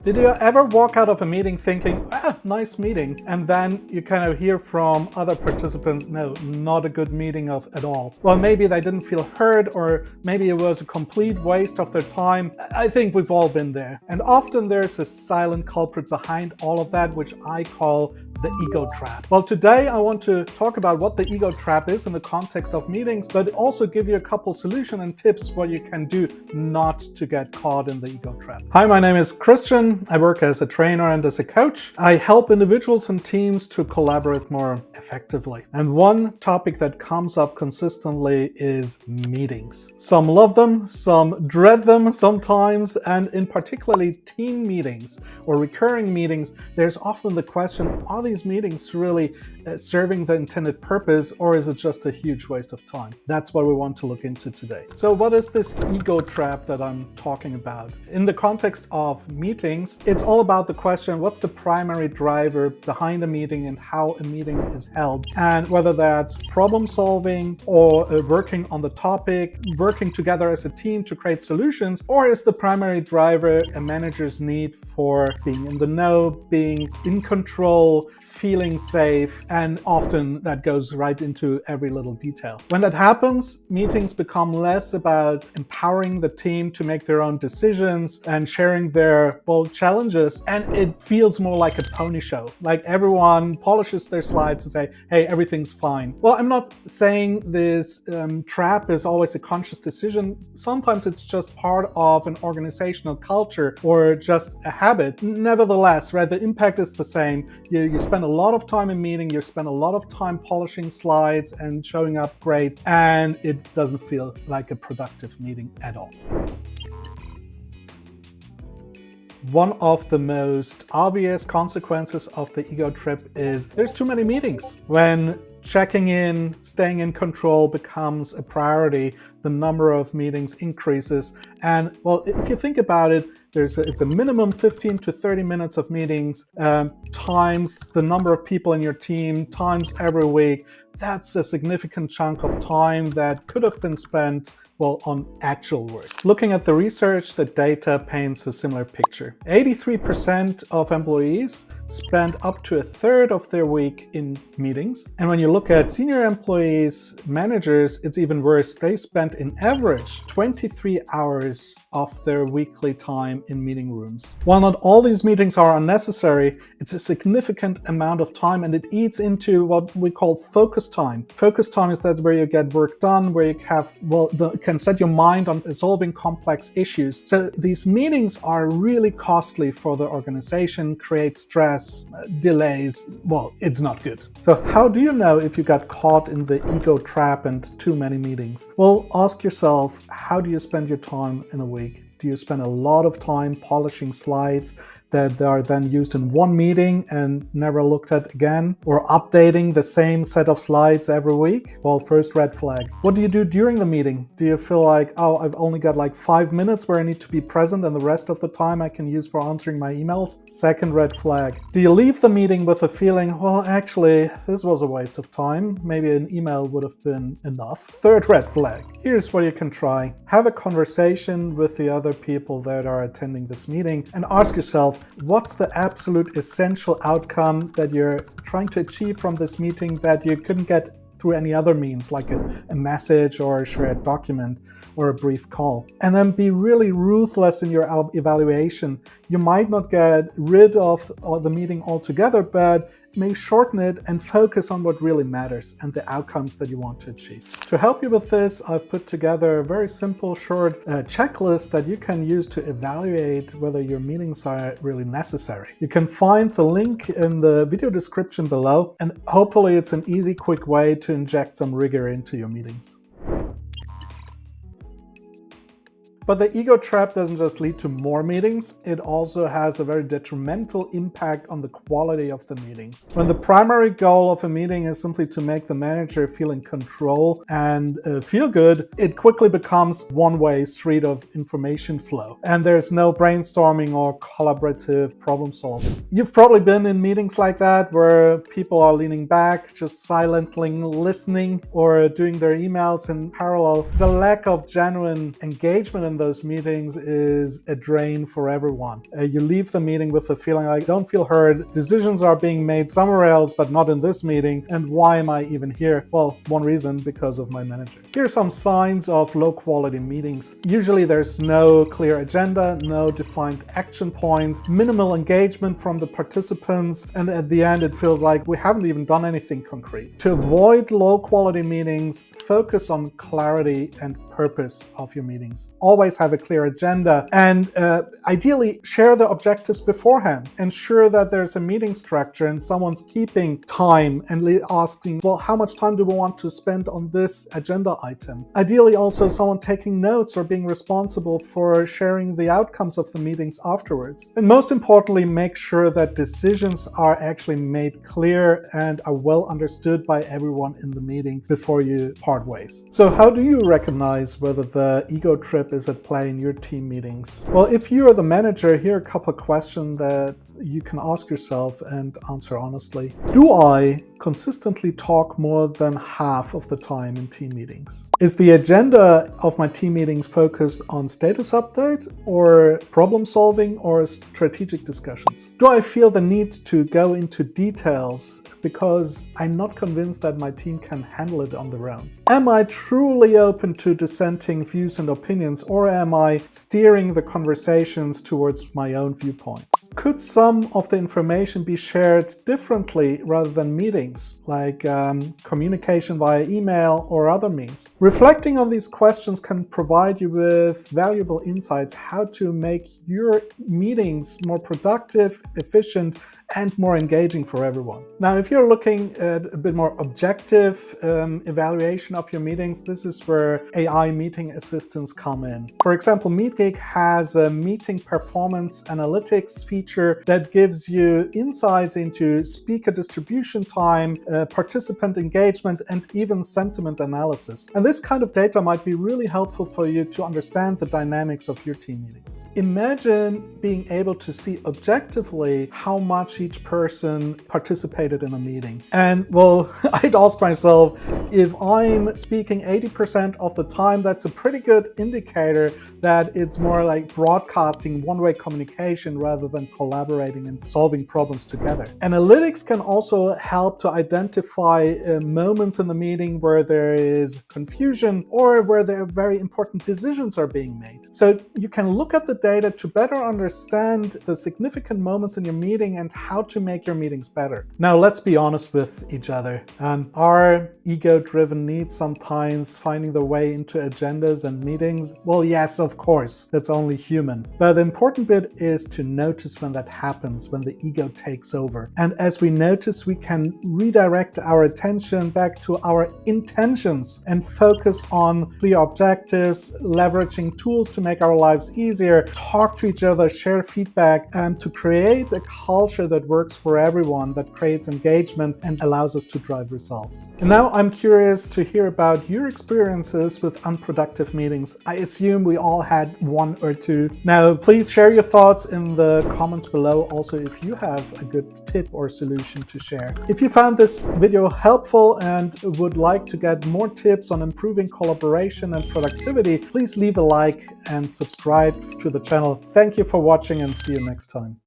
Did you ever walk out of a meeting thinking, nice meeting, and then you kind of hear from other participants, no, not a good meeting at all? Well, maybe they didn't feel heard, or maybe it was a complete waste of their time. I think we've all been there. And often there's a silent culprit behind all of that, which I call the ego trap. Well, today I want to talk about what the ego trap is in the context of meetings, but also give you a couple solutions and tips what you can do not to get caught in the ego trap. Hi, my name is Christian. I work as a trainer and as a coach. I help individuals and teams to collaborate more effectively. And one topic that comes up consistently is meetings. Some love them, some dread them sometimes, and in particularly team meetings or recurring meetings, there's often the question, are these meetings really serving the intended purpose, or is it just a huge waste of time? That's what we want to look into today. So what is this ego trap that I'm talking about? In the context of meetings, it's all about the question, what's the primary driver behind a meeting and how a meeting is held? And whether that's problem solving or working on the topic, working together as a team to create solutions, or is the primary driver a manager's need for being in the know, being in control, feeling safe, and often that goes right into every little detail. When that happens, meetings become less about empowering the team to make their own decisions and sharing their challenges, and it feels more like a pony show. Like everyone polishes their slides and say, hey, everything's fine. Well, I'm not saying this trap is always a conscious decision. Sometimes it's just part of an organizational culture or just a habit. Nevertheless, right, the impact is the same. You spend a lot of time in meeting, you spend a lot of time polishing slides and showing up great, and it doesn't feel like a productive meeting at all. One of the most obvious consequences of the ego trip is there's too many meetings. When checking in, staying in control becomes a priority, the number of meetings increases. And well, if you think about it, it's a minimum 15 to 30 minutes of meetings times the number of people in your team times every week. That's a significant chunk of time that could have been spent on actual work. Looking at the research, the data paints a similar picture. 83% of employees spend up to a third of their week in meetings. And when you look at senior employees, managers, it's even worse. They spend in average 23 hours of their weekly time in meeting rooms. While not all these meetings are unnecessary, it's a significant amount of time, and it eats into what we call focus time. Focus time is that where you get work done, where you have, can set your mind on solving complex issues. So these meetings are really costly for the organization, create stress, delays. Well, it's not good. So how do you know if you got caught in the ego trap and too many meetings? Well, ask yourself, how do you spend your time in a week? Do you spend a lot of time polishing slides that are then used in one meeting and never looked at again? Or updating the same set of slides every week? Well, first red flag. What do you do during the meeting? Do you feel like, I've only got like 5 minutes where I need to be present and the rest of the time I can use for answering my emails? Second red flag. Do you leave the meeting with a feeling, well, actually, this was a waste of time. Maybe an email would have been enough. Third red flag. Here's what you can try. Have a conversation with the other people that are attending this meeting and ask yourself, what's the absolute essential outcome that you're trying to achieve from this meeting that you couldn't get through any other means, like a message or a shared document or a brief call? And then be really ruthless in your evaluation. You might not get rid of the meeting altogether, but may shorten it and focus on what really matters and the outcomes that you want to achieve. To help you with this, I've put together a very simple, short checklist that you can use to evaluate whether your meetings are really necessary. You can find the link in the video description below, and hopefully it's an easy, quick way to inject some rigor into your meetings. But the ego trap doesn't just lead to more meetings, it also has a very detrimental impact on the quality of the meetings. When the primary goal of a meeting is simply to make the manager feel in control and feel good, it quickly becomes one-way street of information flow. And there's no brainstorming or collaborative problem solving. You've probably been in meetings like that where people are leaning back, just silently listening or doing their emails in parallel. The lack of genuine engagement in those meetings is a drain for everyone. You leave the meeting with the feeling like, I don't feel heard, decisions are being made somewhere else but not in this meeting, and why am I even here? Well, one reason, because of my manager. Here are some signs of low quality meetings. Usually there's no clear agenda, no defined action points, minimal engagement from the participants, and at the end it feels like we haven't even done anything concrete. To avoid low quality meetings, focus on clarity and purpose of your meetings. Always have a clear agenda, and ideally share the objectives beforehand. Ensure that there's a meeting structure and someone's keeping time and asking, well, how much time do we want to spend on this agenda item? Ideally also someone taking notes or being responsible for sharing the outcomes of the meetings afterwards. And most importantly, make sure that decisions are actually made clear and are well understood by everyone in the meeting before you part ways. So how do you recognize whether the ego trip is at play in your team meetings? Well, if you are the manager, here are a couple of questions that you can ask yourself and answer honestly. Do I consistently talk more than half of the time in team meetings? Is the agenda of my team meetings focused on status update or problem solving or strategic discussions? Do I feel the need to go into details because I'm not convinced that my team can handle it on their own? Am I truly open to dissenting views and opinions, or am I steering the conversations towards my own viewpoints? Could some of the information be shared differently rather than meetings, like communication via email or other means? Reflecting on these questions can provide you with valuable insights how to make your meetings more productive, efficient, and more engaging for everyone. Now, if you're looking at a bit more objective evaluation of your meetings, this is where AI meeting assistants come in. For example, MeetGeek has a meeting performance analytics feature that gives you insights into speaker distribution time, participant engagement, and even sentiment analysis. And this kind of data might be really helpful for you to understand the dynamics of your team meetings. Imagine being able to see objectively how much each person participated in a meeting. And well, I'd ask myself, if I'm speaking 80% of the time, that's a pretty good indicator that it's more like broadcasting one-way communication rather than collaborating and solving problems together. Analytics can also help to identify moments in the meeting where there is confusion or where there are very important decisions are being made. So you can look at the data to better understand the significant moments in your meeting and how to make your meetings better. Now, let's be honest with each other. Are ego-driven needs sometimes finding their way into agendas and meetings? Well, yes, of course, that's only human. But the important bit is to notice when that happens, when the ego takes over. And as we notice, we can redirect our attention back to our intentions and focus on clear objectives, leveraging tools to make our lives easier, talk to each other, share feedback, and to create a culture that works for everyone, that creates engagement and allows us to drive results. And now I'm curious to hear about your experiences with unproductive meetings. I assume we all had one or two. Now, please share your thoughts in the comments below. Also, if you have a good tip or solution to share. If you found this video helpful and would like to get more tips on improving collaboration and productivity, please leave a like and subscribe to the channel. Thank you for watching and see you next time.